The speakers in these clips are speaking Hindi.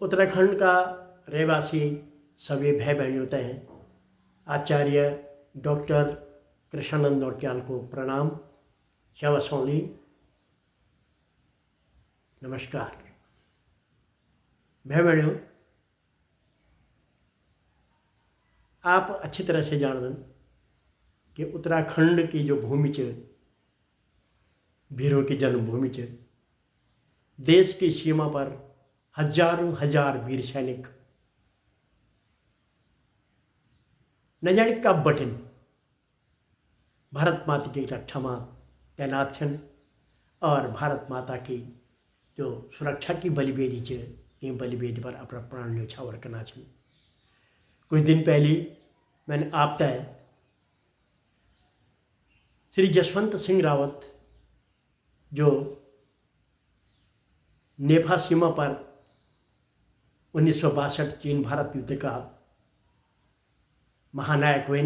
उत्तराखंड का रहवासी सभी भाई बहनों हैं। आचार्य डॉक्टर कृष्णानंद नौटियाल को प्रणाम। श्यामा सौली नमस्कार। भाई बहनों, आप अच्छी तरह से जानते कि उत्तराखंड की जो भूमि च वीरों की जन्मभूमि च देश की सीमा पर हजारों हजार वीर सैनिक न जाने कब बटन भारत माता की रक्षा में तैनात छन और भारत माता की जो सुरक्षा की बलिवेदी च ती बलिवेदी पर अपना प्राण न्यौछावर करना छन। कुछ दिन पहले मैंने आप तय श्री जसवंत सिंह रावत जो नेफा सीमा पर 1962 चीन भारत युद्ध का महानायक हुए,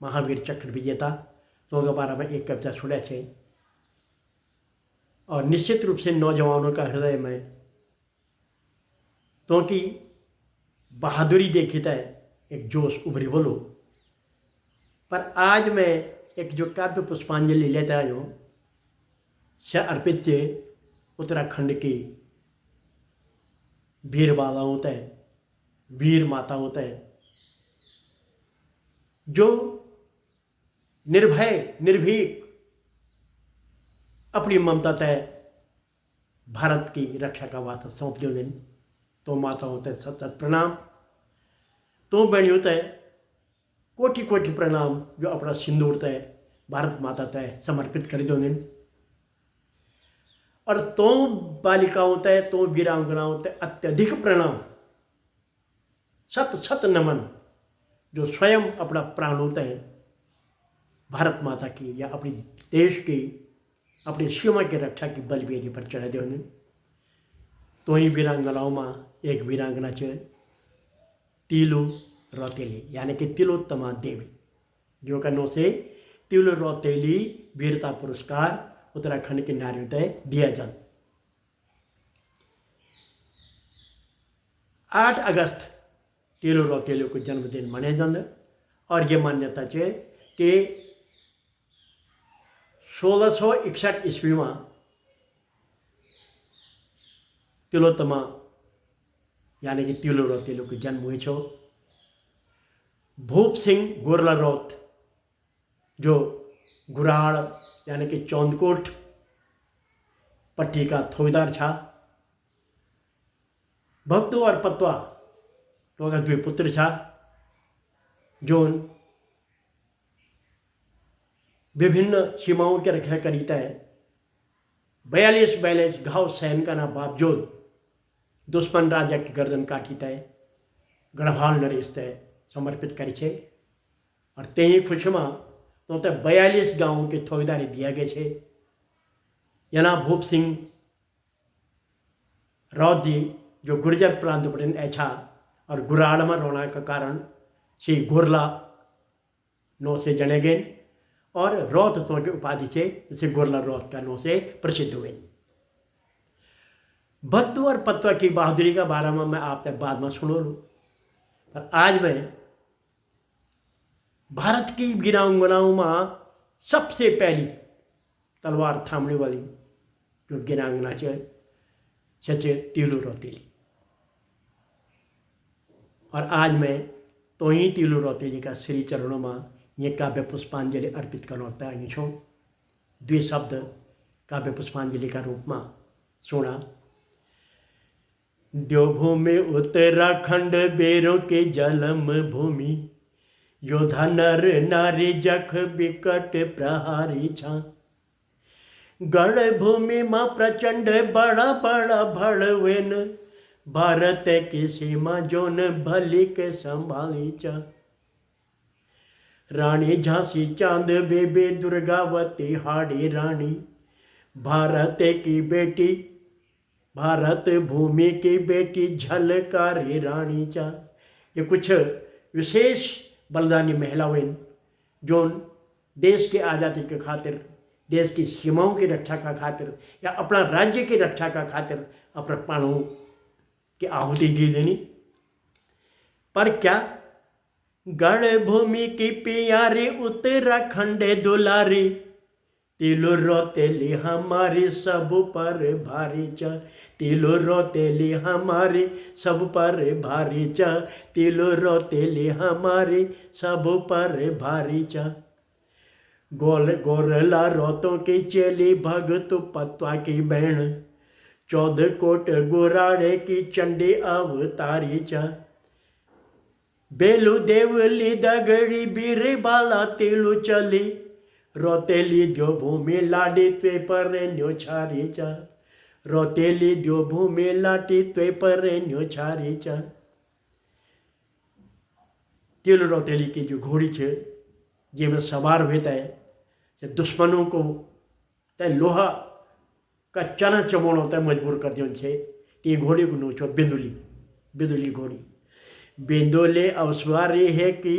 महावीर चक्र विजेता, तो उनके बारे में एक कविता सुना है और निश्चित रूप से नौजवानों का हृदय में तो की बहादुरी देखी है, एक जोश उभरी बोलो। पर आज मैं एक जो काव्य पुष्पांजलि लेता आयो से अर्पित से उत्तराखंड की वीर बालाओं तय, वीर माताओं तय, जो निर्भय निर्भीक अपनी ममता तय भारत की रक्षा का वास्ता सौंप दो दिन। तो माताओं तय सत सत प्रणाम। तो बहनियों तय कोटि कोटि प्रणाम जो अपना सिंदूर तय भारत माता तय समर्पित कर दो दिन। और तो बालिकाओं तय, तो वीरांगनाओं तय अत्यधिक प्रणाम, सत सत नमन, जो स्वयं अपना प्राण होता है भारत माता की या अपनी देश की अपनी सीमा की रक्षा की बलिवेदी पर चढ़ा दे उन्हें। तो ही वीरांगनाओं में एक वीरांगना च तिलु रौतेली यानी कि तिलोत्तमा देवी, जो का नो से तिलु रौतेली वीरता पुरस्कार उत्तराखंड की नारियों तय दिया जाए। 8 अगस्त तिलु रौतेली को जन्मदिन मनाया जाता और ये मान्यता है कि 1661 ईस्वी में तिलोत्तमा यानी कि तिलु रौतेली को जन्म हुए छो। भूप सिंह गोरला रौत जो गुराड़ यानी कि चौंदकोट पट्टी का थोईदार छा। भक्तु और पत्वा तो का द्वे पुत्र छा, जो विभिन्न सीमाओं के रक्षा करीता है। 42 घाव सहन का ना बावजूद दुश्मन राजा की गर्दन काटीता है, गढ़वाल नरेश तय समर्पित करी छे। और ते ही खुश में तो 42 गाँव के थोईदारी दिया गए छे। यना भूप सिंह राउत जी जो गुर्जर प्रांत पर ऐछा और गुराड़ में रोना का कारण श्री गोरला नो से जने गए और रौत तो की उपाधि से इसे गोरला रौत का नो से प्रसिद्ध हुए। भक्त और पत्वा की बहादुरी का बारे में मैं आप तक बाद में सुनो लूँ, पर आज मैं भारत की वीरांगनाओं में सबसे पहली तलवार थामने वाली जो वीरांगना सच तिलु रौतेली। और आज मैं तो ही तिलु रौतेली का श्री चरणों में ये काव्य पुष्पांजलि अर्पित करता आई छो। 2 शब्द काव्य पुष्पांजलि का रूप में सुना। देवभूमि उत्तराखंड बेरों के जलम भूमि, योद्धा नर नारी जख विकट प्रहारी छा। गढ़ भूमि मां प्रचंड बड़ा बड़ा भड़वेन, भारत की सीमा जोन भली के संभाली चा। रानी झांसी चांद बेबे दुर्गावती हाड़ी रानी, भारत की बेटी भारत भूमि की बेटी झलकारी रानी चा। ये कुछ विशेष बलिदानी महिलाएं जो देश की आज़ादी के खातिर, देश की सीमाओं की रक्षा का खातिर या अपना राज्य की रक्षा का खातिर अपना प्राणों कि आहुति दी देनी। पर क्या गढ़ भूमि की प्यारी उत्तराखंड दुलारी, तिलो रोतेली हमारी सब पर भारी चा, तिलो रोतेली हमारी सब पर भारी चा, तिलो रोतेली हमारी सब पर भारी चा। गोल गोरला रोतों की चेली भगत पत्वा की बहन, 14 कोट गुराड़े की चंडी अवतारी चा। बेलू देवली दगड़ी बीर बाला तिलू चली, रोतेली द्यो भूमि लाडी त्वे पर न्योछारी चा, रोतेली द्यो भूमि लाटी त्वे पर न्योछारी चा। तिल रोतेली की जो घोड़ी छे जेमें सवार होता है, दुश्मनों को तय लोहा का चना चमोणो तय मजबूर कर दियो छे। ये घोड़ी को नोचो बिंदुली, बिंदुली घोड़ी। बिंदोले अवसवारी है कि,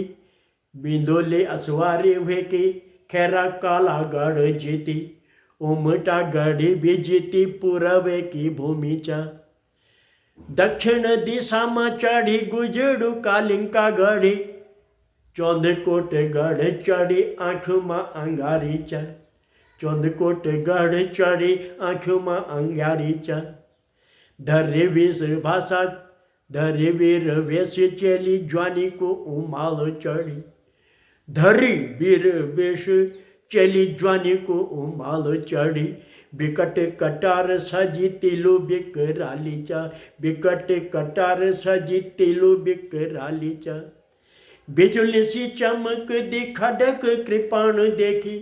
बिंदोले असवारी हुए कि, खैरा काला गढ़ जीती, उमटा गढ़ी भी जीती पूरब की भूमि चा। दक्षिण दिशा में चढ़ी गुजड़ू कालिंका गढ़ी, 14 कोट गढ़ चढ़ी आँखों में अंगारी चा, 14 कोट गढ़ चढ़ी आँखों में अंगारी चा। धरे विष भाषा धरे वीर वेश चेली ज्वानी को उमाल चढ़ी, धरी वीर वेश चेली ज्वानी को उमाल चढ़ी। बिकट कटार सजी तिलु बिकराली चा, बिकट कटार सजी तिलु बिकराली चा। बिजुली सी चमक दी खड़क कृपाण देखी,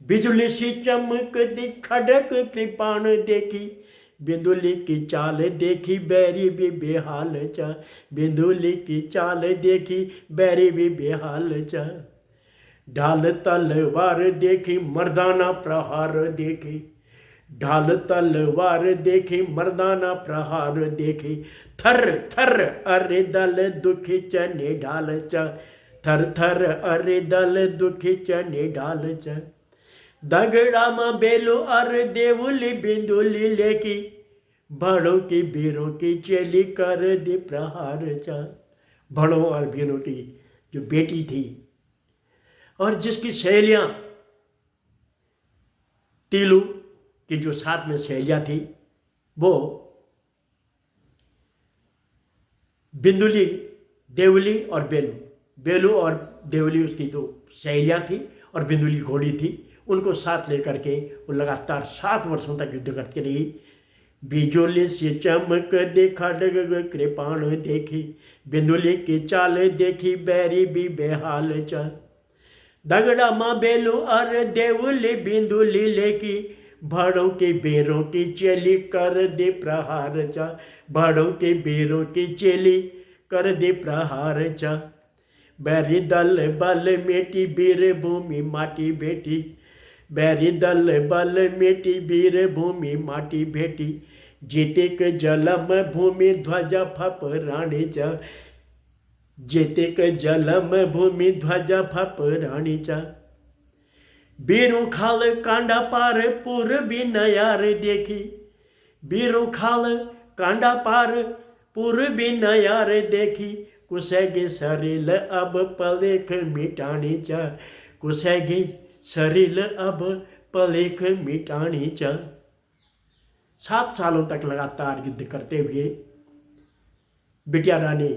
बिजुली सी चमक दी खड़क कृपाण देखी, बिंदुली की चाल देखी बैरी भी बेहाल चा, बिंदुली की चाल देखी बैरी भी बेहाल चा। ढाल तलवार देखी मर्दाना प्रहार देखी, ढाल तलवार देखी मर्दाना प्रहार देखी। थर थर अरे दल दुखी चने ढाल चा, थर थर अरे दल दुखी चने ढाल चा। दगड़ा में बेलो अर देवली बिंदुली लेकी, बड़ों की बीरों की चेली कर दे प्रहार चा। बड़ों और बीरों की जो बेटी थी और जिसकी सहेलियां तीलू की जो साथ में सहेलियां थी, वो बिंदुली, देवली और बेलू, बेलू और देवली उसकी तो सहेलियां थी और बिंदुली घोड़ी थी। उनको साथ लेकर के वो लगातार 7 वर्षों तक युद्ध करती रही। बिजुली से चमक देखा डग कृपाण देखी, बिंदुली की चाल देखी बैरी भी बेहाल चा। दगड़ा माँ बेलू और देवली बिंदुली लेकी, भाड़ों के बेरों की चेली कर दे प्रहार चा, भाड़ों के बेरों की चेली कर दे प्रहार चा। बैरी दल बल मेटी बीर भूमि माटी बेटी, बैरी दल बल मेटी वीर भूमि माटी भेटी। जेतेक जलम भूमि ध्वजा फप राणी चा, जेतेक जलम भूमि ध्वजा फप राणी चा। बीरू खाल कांडा पार पूर्वी नयार देखी, बीरू खाल कांडा पार पूर्वी नयार देखी। कुसेगी सरिल अब पलेख मिटानी चा, कुसेगी सरिल अब पलेख मिटानी चा। 7 सालों तक लगातार युद्ध करते हुए बिटिया रानी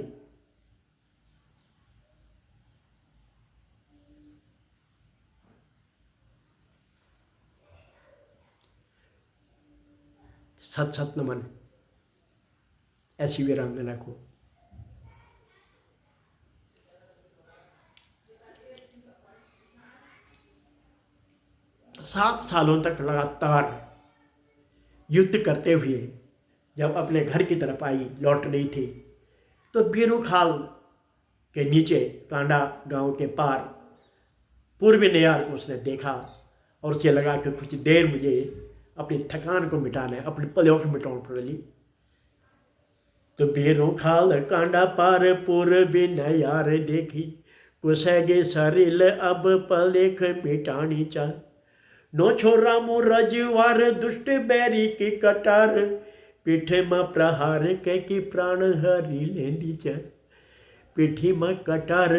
सत सत नमन ऐसी वीरांगना को। सात सालों तक लगातार युद्ध करते हुए जब अपने घर की तरफ आई, लौट रही थी, तो बीरू खाल के नीचे कांडा गांव के पार पूर्वी नयार को उसने देखा और उसे लगा कि कुछ देर मुझे अपनी थकान को मिटाना है, अपनी पलेख मिटाउन पड़ेगी। तो बीरू खाल कांडा पार पूर्वी नयार देखी, कुसेगे सरिल अब पलेख मिटानी चा। नो छोरा मु रजवार दुष्ट बैरी की कटार, पीठे में प्रहार कैकी प्राण हरी लेंदी च, पीठी में कटार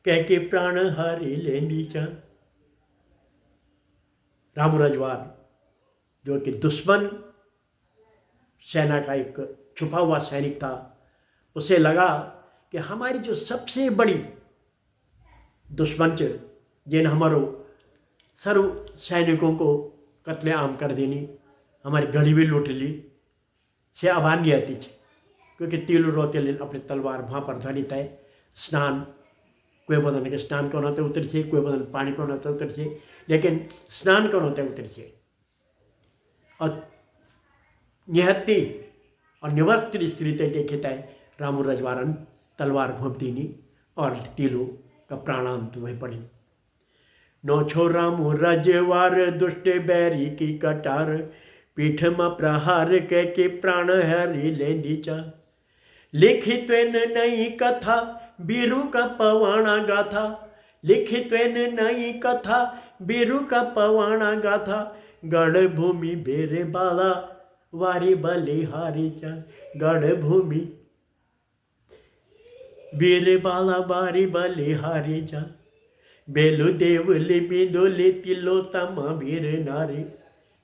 कैकी प्राण हरी लेंदी च। रामू रजवार जो कि दुश्मन सेना का एक छुपा हुआ सैनिक था, उसे लगा कि हमारी जो सबसे बड़ी दुश्मन च जिन हमारो सर्व सैनिकों को कत्लेआम कर देनी, हमारी गढ़ी भी लूट ली, से आवाज नहीं आती थी। क्योंकि तिल रोते लेन अपने तलवार वहाँ पर धनी तय स्नान, कोई बदन के स्नान कौन होते उतर से, कोई बदन पानी कौन होते उतर से, लेकिन स्नान कौन होते उतर से। और निहत्ती और निवस्त्र स्त्री देखे तय रामू रजवारन तलवार घोंप दीनी और तिलो का प्राणांत वही पड़ी। नो छो रामू रजवार दुष्ट बैरी की कटार, पीठ में प्रहार के प्राण हरि लेंदी चा। लिखित नई कथा बीरू का पवाना गाथा, लिखित नई कथा बीरू का पवाना गाथा, गढ़ भूमि बेरे बाला वारी बलिहारी चा, गढ़ भूमि बेरे बाला वारी बलिहारी चा। बेलू देवली बिंदुली तिलोत्तमा वीर नारी,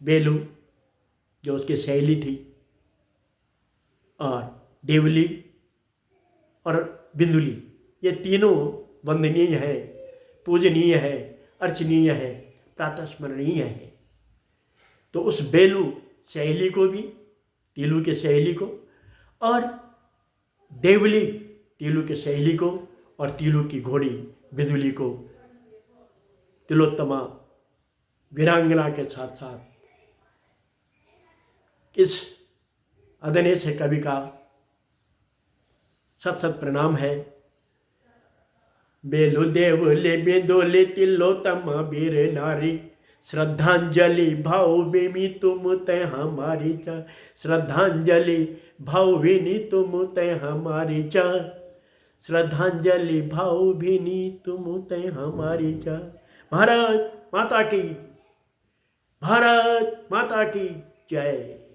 बेलू जो उसकी सहेली थी, और देवली और बिंदुली, ये तीनों वंदनीय है, पूजनीय है, अर्चनीय है, प्रातस्मरणीय है। तो उस बेलू सहेली को भी, तिलू के सहेली को, और देवली तिलू के सहेली को, और तिलू की घोड़ी बिंदुली को तिलोत्तमा वीरांगना के साथ साथ इस अदने से कवि का सत सत प्रणाम है। बेलू देवले बिंदुली तिलोत्तमा वीर नारी, श्रद्धांजलि भाव बेमी तुम तय हमारी चा, श्रद्धांजलि भाव भीनी तुम तय हमारी चा, श्रद्धांजलि भाव भीनी तुम तय हमारी चा। भारत माता की, भारत माता की जय।